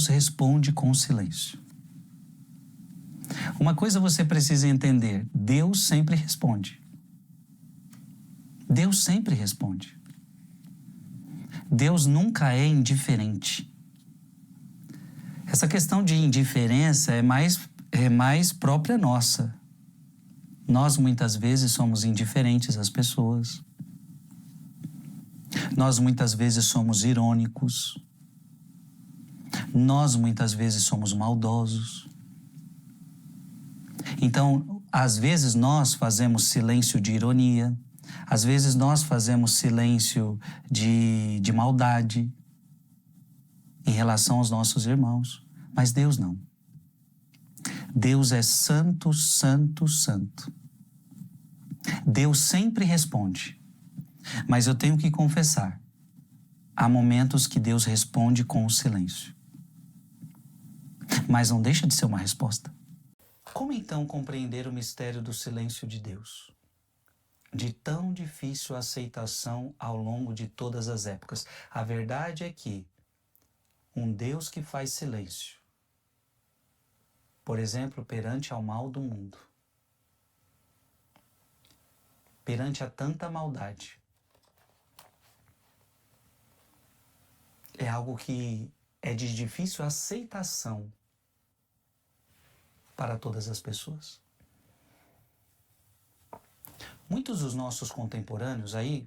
Deus responde com silêncio. Uma coisa você precisa entender: Deus sempre responde. Deus sempre responde. Deus nunca é indiferente. Essa questão de indiferença é mais própria nossa. Nós muitas vezes somos indiferentes às pessoas. Nós muitas vezes somos irônicos. Nós muitas vezes somos maldosos. Então, às vezes nós fazemos silêncio de ironia, às vezes nós fazemos silêncio de maldade em relação aos nossos irmãos, mas Deus não. Deus é santo, santo, santo. Deus sempre responde, mas eu tenho que confessar, há momentos que Deus responde com o silêncio. Mas não deixa de ser uma resposta. Como então compreender o mistério do silêncio de Deus? De tão difícil aceitação ao longo de todas as épocas. A verdade é que um Deus que faz silêncio, por exemplo, perante ao mal do mundo, perante a tanta maldade, é algo que é de difícil aceitação para todas as pessoas. Muitos dos nossos contemporâneos, aí,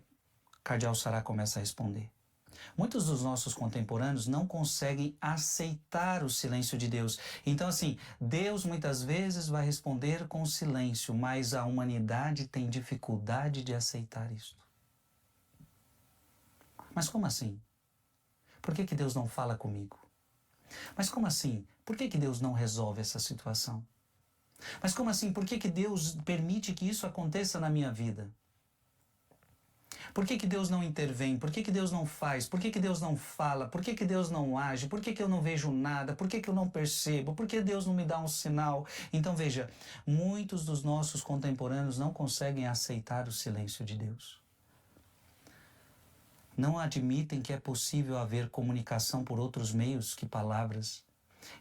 Cardeal Sará começa a responder. Muitos dos nossos contemporâneos não conseguem aceitar o silêncio de Deus. Então, assim, Deus muitas vezes vai responder com silêncio, mas a humanidade tem dificuldade de aceitar isso. Mas como assim? Por que Deus não fala comigo? Mas como assim? Por que Deus não resolve essa situação? Mas como assim? Por que Deus permite que isso aconteça na minha vida? Por que Deus não intervém? Por que Deus não faz? Por que Deus não fala? Por que Deus não age? Por que eu não vejo nada? Por que eu não percebo? Por que Deus não me dá um sinal? Então veja, muitos dos nossos contemporâneos não conseguem aceitar o silêncio de Deus. Não admitem que é possível haver comunicação por outros meios que palavras.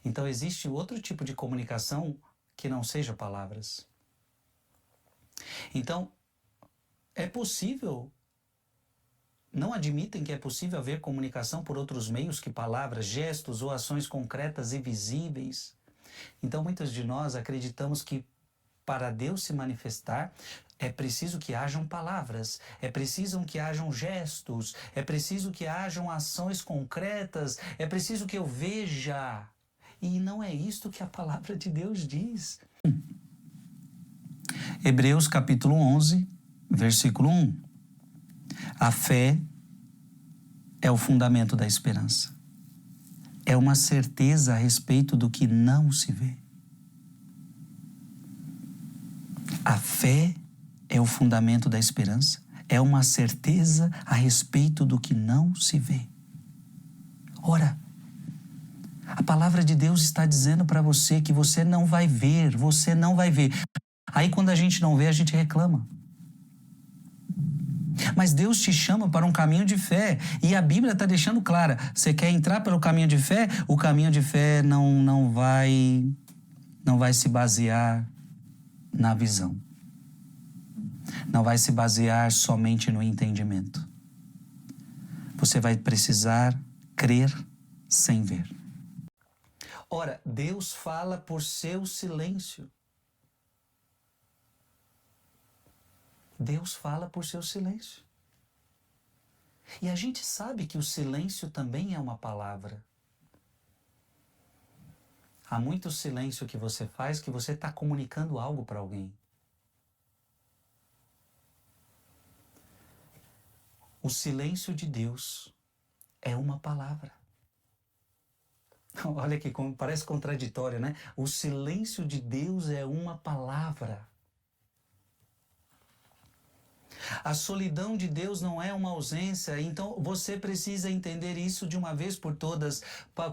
Então existe outro tipo de comunicação que não seja palavras. Então, é possível, não admitem que é possível haver comunicação por outros meios que palavras, gestos ou ações concretas e visíveis. Então, muitos de nós acreditamos que para Deus se manifestar, é preciso que hajam palavras, é preciso que hajam gestos, é preciso que hajam ações concretas, é preciso que eu veja. E não é isto que a palavra de Deus diz. Hebreus capítulo 11, versículo 1. A fé é o fundamento da esperança. É uma certeza a respeito do que não se vê. A fé é o fundamento da esperança. É uma certeza a respeito do que não se vê. Ora, a palavra de Deus está dizendo para você que você não vai ver, você não vai ver. Aí quando a gente não vê, a gente reclama. Mas Deus te chama para um caminho de fé. E a Bíblia está deixando clara. Você quer entrar pelo caminho de fé? O caminho de fé não vai se basear na visão. Não vai se basear somente no entendimento. Você vai precisar crer sem ver. Ora, Deus fala por seu silêncio. Deus fala por seu silêncio. E a gente sabe que o silêncio também é uma palavra. Há muito silêncio que você faz que você está comunicando algo para alguém. O silêncio de Deus é uma palavra. Olha que parece contraditório, né? O silêncio de Deus é uma palavra. A solidão de Deus não é uma ausência. Então você precisa entender isso de uma vez por todas.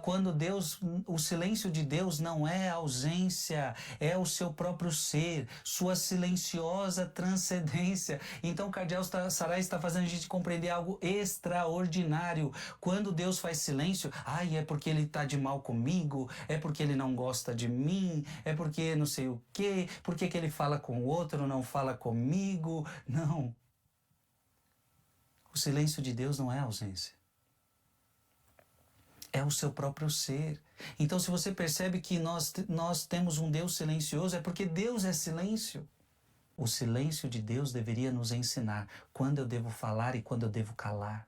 Quando Deus, o silêncio de Deus não é ausência, é o seu próprio ser, sua silenciosa transcendência. Então Cardeal Saraiva está fazendo a gente compreender algo extraordinário. Quando Deus faz silêncio, é porque ele está de mal comigo, é porque ele não gosta de mim, é porque não sei o quê, por que ele fala com o outro, não fala comigo. Não. O silêncio de Deus não é ausência. É o seu próprio ser. Então, se você percebe que nós temos um Deus silencioso, é porque Deus é silêncio. O silêncio de Deus deveria nos ensinar quando eu devo falar e quando eu devo calar.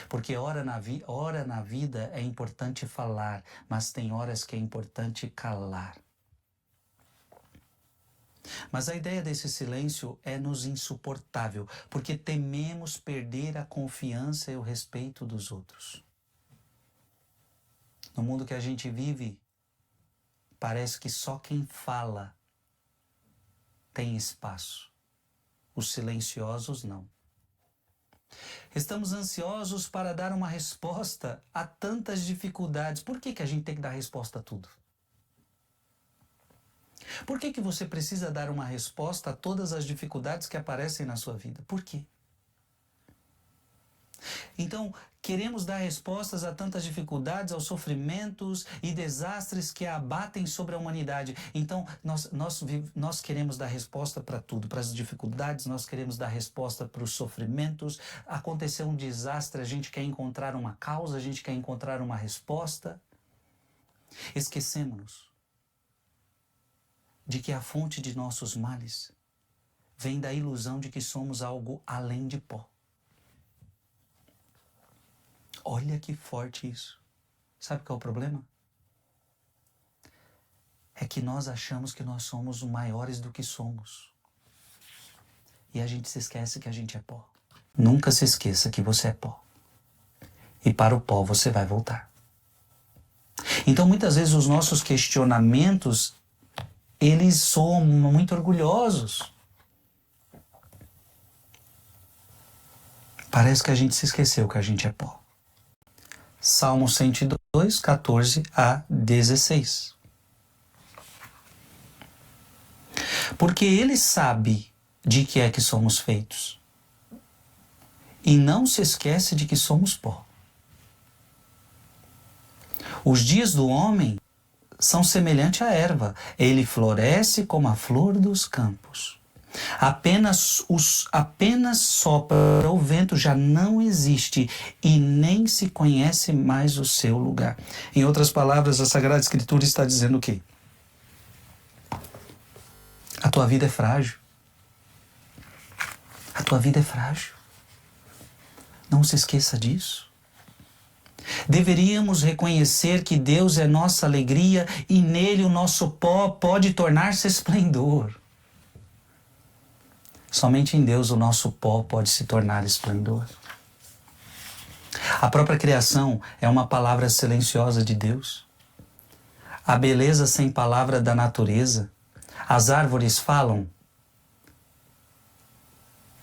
Porque hora na vida é importante falar, mas tem horas que é importante calar. Mas a ideia desse silêncio é nos insuportável, porque tememos perder a confiança e o respeito dos outros. No mundo que a gente vive, parece que só quem fala tem espaço. Os silenciosos não. Estamos ansiosos para dar uma resposta a tantas dificuldades. Por que a gente tem que dar resposta a tudo? Por que você precisa dar uma resposta a todas as dificuldades que aparecem na sua vida? Por quê? Então, queremos dar respostas a tantas dificuldades, aos sofrimentos e desastres que abatem sobre a humanidade. Então, nós queremos dar resposta para tudo, para as dificuldades, nós queremos dar resposta para os sofrimentos. Aconteceu um desastre, a gente quer encontrar uma causa, a gente quer encontrar uma resposta. Esquecemos-nos de que a fonte de nossos males vem da ilusão de que somos algo além de pó. Olha que forte isso. Sabe qual é o problema? É que nós achamos que nós somos maiores do que somos. E a gente se esquece que a gente é pó. Nunca se esqueça que você é pó. E para o pó você vai voltar. Então muitas vezes os nossos questionamentos, eles são muito orgulhosos. Parece que a gente se esqueceu que a gente é pó. Salmo 102, 14 a 16. Porque ele sabe de que é que somos feitos e não se esquece de que somos pó. Os dias do homem são semelhantes à erva. Ele floresce como a flor dos campos. Apenas sopra o vento, já não existe e nem se conhece mais o seu lugar. Em outras palavras, a Sagrada Escritura está dizendo o quê? A tua vida é frágil. A tua vida é frágil. Não se esqueça disso. Deveríamos reconhecer que Deus é nossa alegria e nele o nosso pó pode tornar-se esplendor. Somente em Deus o nosso pó pode se tornar esplendor. A própria criação é uma palavra silenciosa de Deus. A beleza sem palavra da natureza. As árvores falam.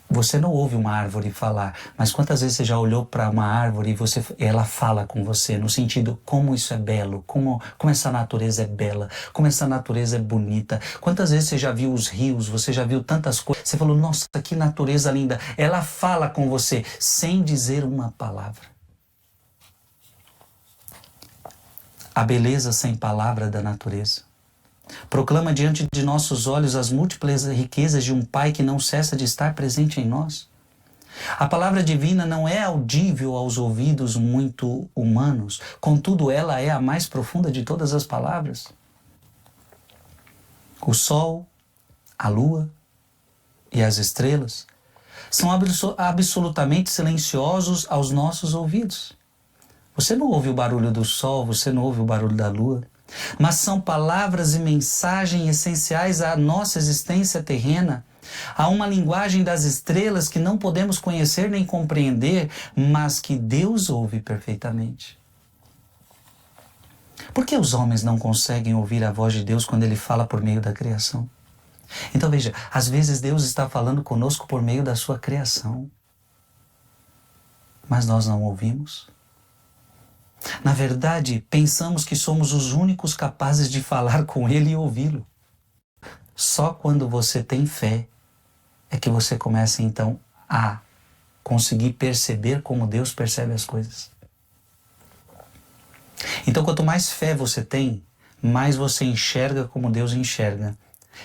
Você não ouve uma árvore falar, mas quantas vezes você já olhou para uma árvore e ela fala com você, no sentido, como isso é belo, como essa natureza é bela, como essa natureza é bonita. Quantas vezes você já viu os rios, você já viu tantas coisas, você falou, nossa, que natureza linda. Ela fala com você, sem dizer uma palavra. A beleza sem palavra da natureza. Proclama diante de nossos olhos as múltiplas riquezas de um Pai que não cessa de estar presente em nós. A palavra divina não é audível aos ouvidos muito humanos, contudo ela é a mais profunda de todas as palavras. O sol, a lua e as estrelas são absolutamente silenciosos aos nossos ouvidos. Você não ouve o barulho do sol, você não ouve o barulho da lua. Mas são palavras e mensagens essenciais à nossa existência terrena, a uma linguagem das estrelas que não podemos conhecer nem compreender, mas que Deus ouve perfeitamente. Por que os homens não conseguem ouvir a voz de Deus quando Ele fala por meio da criação? Então veja, às vezes Deus está falando conosco por meio da sua criação, mas nós não ouvimos. Na verdade, pensamos que somos os únicos capazes de falar com Ele e ouvi-lo. Só quando você tem fé é que você começa então a conseguir perceber como Deus percebe as coisas. Então, quanto mais fé você tem, mais você enxerga como Deus enxerga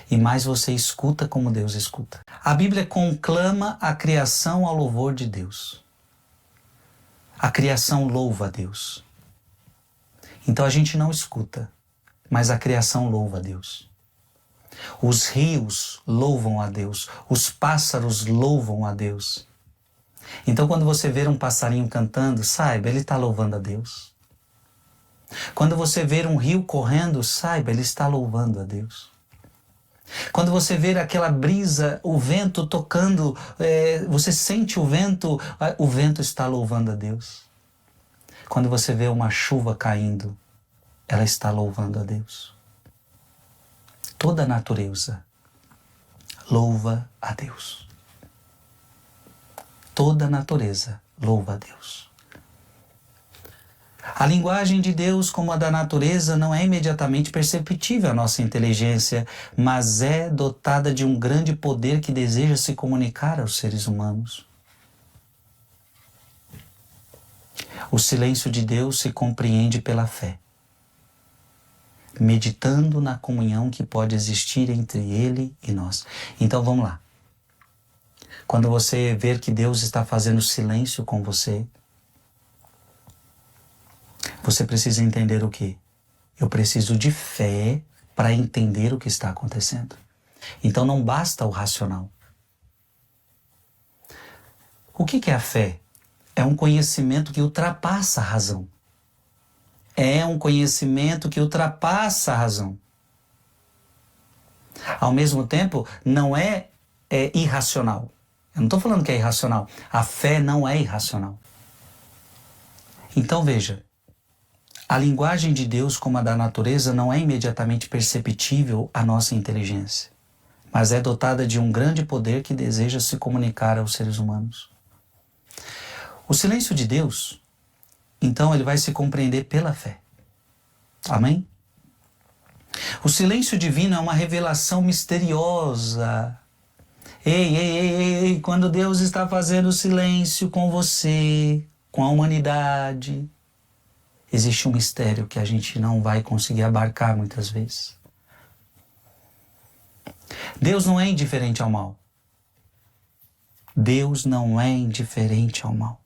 e mais você escuta como Deus escuta. A Bíblia conclama a criação ao louvor de Deus. A criação louva a Deus. Então a gente não escuta, mas a criação louva a Deus. Os rios louvam a Deus, os pássaros louvam a Deus. Então quando você ver um passarinho cantando, saiba, ele está louvando a Deus. Quando você ver um rio correndo, saiba, ele está louvando a Deus. Quando você ver aquela brisa, o vento tocando, você sente o vento está louvando a Deus. Quando você vê uma chuva caindo, ela está louvando a Deus. Toda a natureza louva a Deus. Toda a natureza louva a Deus. A linguagem de Deus, como a da natureza, não é imediatamente perceptível à nossa inteligência, mas é dotada de um grande poder que deseja se comunicar aos seres humanos. O silêncio de Deus se compreende pela fé, meditando na comunhão que pode existir entre Ele e nós. Então vamos lá. Quando você ver que Deus está fazendo silêncio com você, você precisa entender o quê? Eu preciso de fé para entender o que está acontecendo. Então não basta o racional. O que é a fé? É um conhecimento que ultrapassa a razão. É um conhecimento que ultrapassa a razão. Ao mesmo tempo, não é irracional. Eu não estou falando que é irracional. A fé não é irracional. Então veja, a linguagem de Deus, como a da natureza, não é imediatamente perceptível à nossa inteligência, mas é dotada de um grande poder que deseja se comunicar aos seres humanos. O silêncio de Deus, então, ele vai se compreender pela fé. Amém? O silêncio divino é uma revelação misteriosa. Ei, quando Deus está fazendo silêncio com você, com a humanidade, existe um mistério que a gente não vai conseguir abarcar muitas vezes. Deus não é indiferente ao mal. Deus não é indiferente ao mal.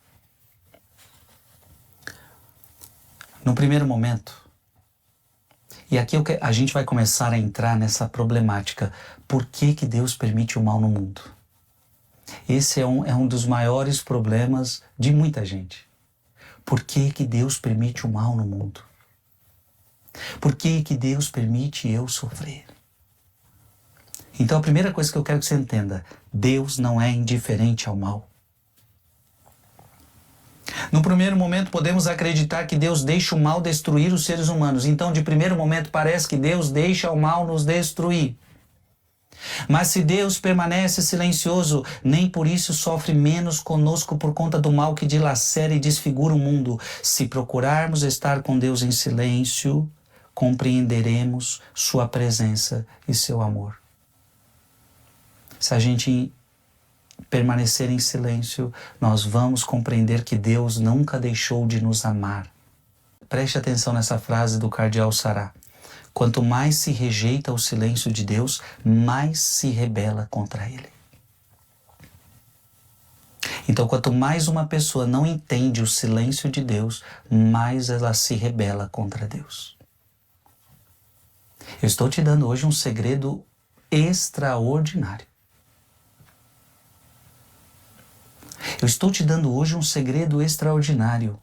No primeiro momento, e aqui a gente vai começar a entrar nessa problemática. Por que Deus permite o mal no mundo? Esse é um dos maiores problemas de muita gente. Por que Deus permite o mal no mundo? Por que Deus permite eu sofrer? Então a primeira coisa que eu quero que você entenda, Deus não é indiferente ao mal. No primeiro momento podemos acreditar que Deus deixa o mal destruir os seres humanos. Então de primeiro momento parece que Deus deixa o mal nos destruir. Mas se Deus permanece silencioso, nem por isso sofre menos conosco por conta do mal que dilacera e desfigura o mundo. Se procurarmos estar com Deus em silêncio, compreenderemos sua presença e seu amor. Se a gente permanecer em silêncio, nós vamos compreender que Deus nunca deixou de nos amar. Preste atenção nessa frase do cardeal Sará. Quanto mais se rejeita o silêncio de Deus, mais se rebela contra ele. Então, quanto mais uma pessoa não entende o silêncio de Deus, mais ela se rebela contra Deus. Eu estou te dando hoje um segredo extraordinário. Eu estou te dando hoje um segredo extraordinário.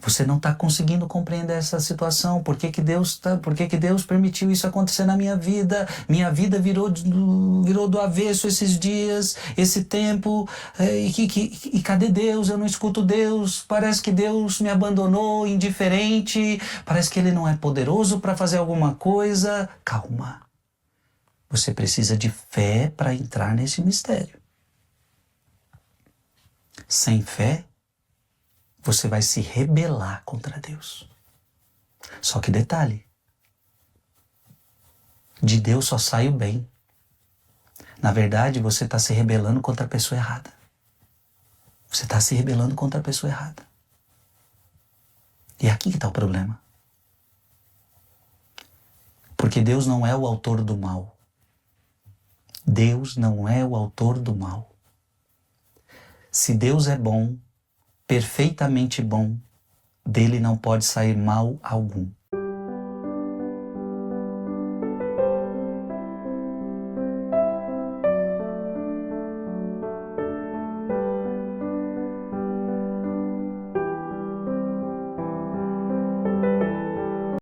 Você não está conseguindo compreender essa situação. Por que Deus permitiu isso acontecer na minha vida? Minha vida virou do avesso esses dias, esse tempo. E cadê Deus? Eu não escuto Deus. Parece que Deus me abandonou, indiferente. Parece que Ele não é poderoso para fazer alguma coisa. Calma. Você precisa de fé para entrar nesse mistério. Sem fé, você vai se rebelar contra Deus. Só que detalhe, de Deus só sai o bem. Na verdade, você está se rebelando contra a pessoa errada. Você está se rebelando contra a pessoa errada. E é aqui que está o problema. Porque Deus não é o autor do mal. Deus não é o autor do mal. Se Deus é bom, perfeitamente bom, dele não pode sair mal algum.